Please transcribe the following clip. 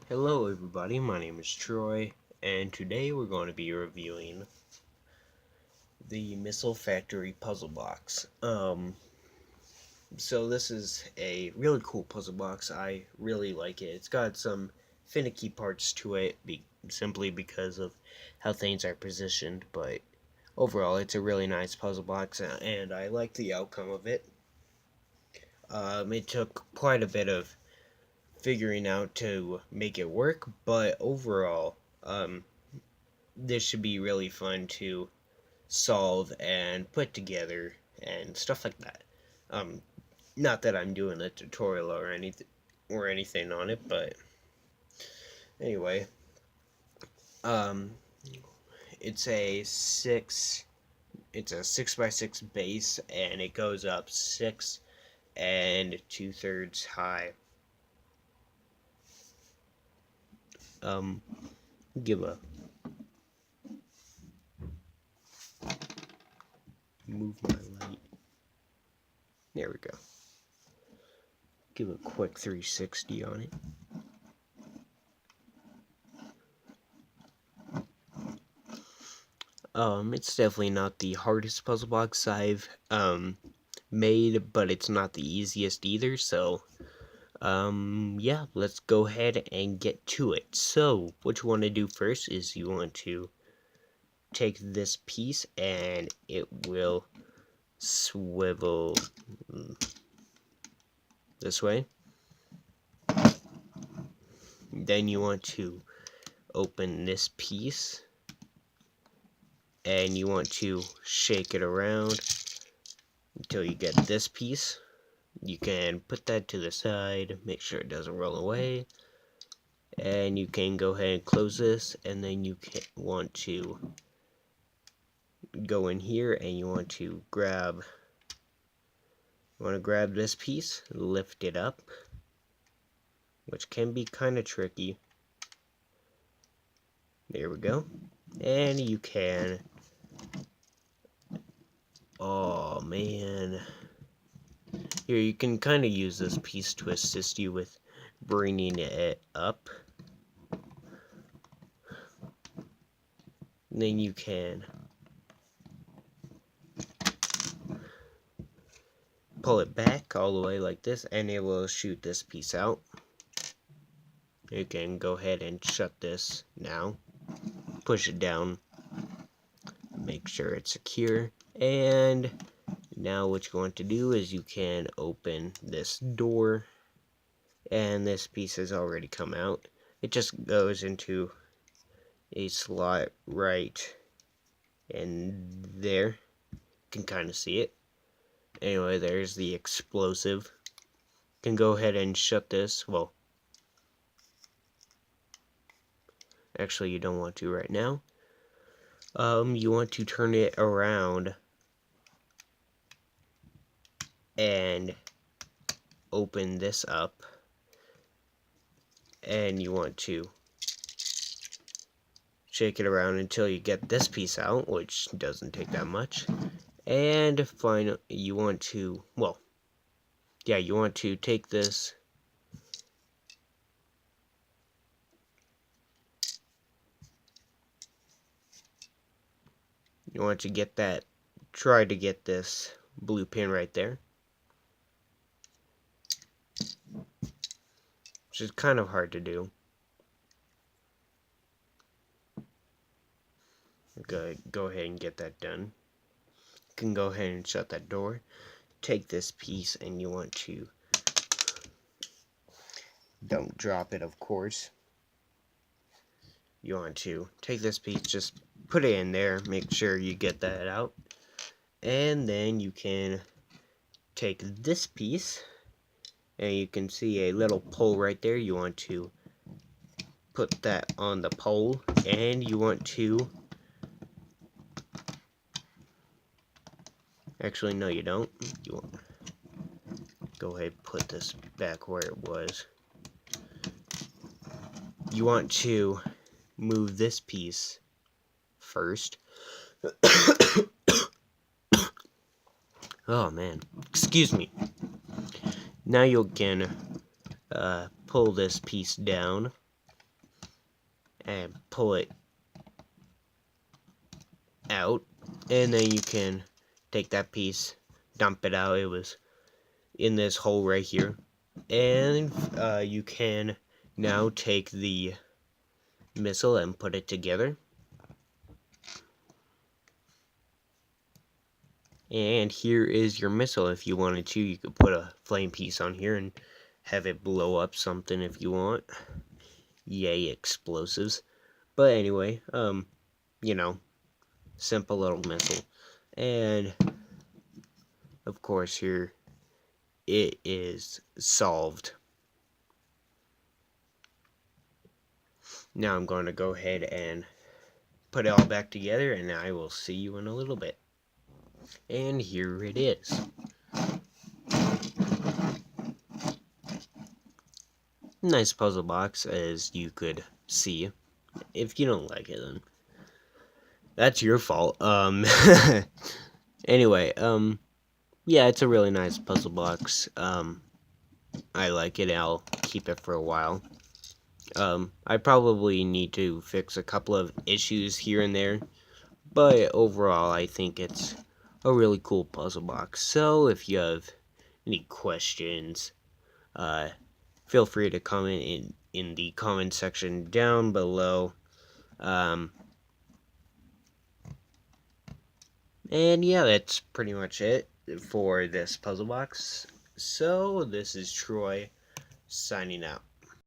Hello everybody, my name is Troy, and today we're going to be reviewing the Missile Factory puzzle box. So this is a really cool puzzle box. I really like it. It's got some finicky parts to it, simply because of how things are positioned, but overall it's a really nice puzzle box, and I like the outcome of it. It took quite a bit of figuring out to make it work, but overall, this should be really fun to solve and put together and stuff like that. Um, Not that I'm doing a tutorial or anything on it, but anyway, um, it's a six. It's a 6x6 base, and it goes up 6 2/3 high. Um, give a move my light. There we go. Give a quick 360 on it. It's definitely not the hardest puzzle box I've made, but it's not the easiest either, so yeah, let's go ahead and get to it. So what you want to do first is you want to take this piece and it will swivel this way. Then you want to open this piece and you want to shake it around until you get this piece. You can put that to the side, make sure it doesn't roll away, and you can go ahead and close this, and then you want to go in here and you want to grab this piece, lift it up, which can be kind of tricky. There we go. And you can, oh man, here you can kind of use this piece to assist you with bringing it up. And then you can pull it back all the way like this, and it will shoot this piece out. You can go ahead and shut this now. Push it down. Make sure it's secure. And now what you want to do is you can open this door. And this piece has already come out. It just goes into a slot right in there. You can kind of see it. Anyway, there's the explosive. You can go ahead and shut this. Well, actually you don't want to right now. You want to turn it around and open this up, and you want to shake it around until you get this piece out, which doesn't take that much. And finally, you want to, well, yeah, you want to take this you want to get that, try to get this blue pin right there, which is kind of hard to do. Go ahead and get that done. You can go ahead and shut that door. Take this piece and you want to, don't drop it of course. You want to take this piece, just put it in there, make sure you get that out. And then you can take this piece, and you can see a little pole right there. You want to put that on the pole, and you want to, actually no you don't, you want, go ahead and put this back where it was. You want to move this piece first. Oh man, excuse me. Now you can pull this piece down, and pull it out, and then you can take that piece, dump it out. It was in this hole right here, and you can now take the missile and put it together. And here is your missile. If you wanted to, you could put a flame piece on here and have it blow up something if you want. Yay, explosives. But anyway, you know, simple little missile. And of course here it is solved. Now I'm going to go ahead and put it all back together, and I will see you in a little bit. And here it is. Nice puzzle box, as you could see. If you don't like it, then that's your fault. Anyway, yeah, it's a really nice puzzle box. I like it. I'll keep it for a while. I probably need to fix a couple of issues here and there, but overall, I think it's a really cool puzzle box. So, if you have any questions, feel free to comment in the comment section down below. And yeah, that's pretty much it for this puzzle box. So, this is Troy signing out.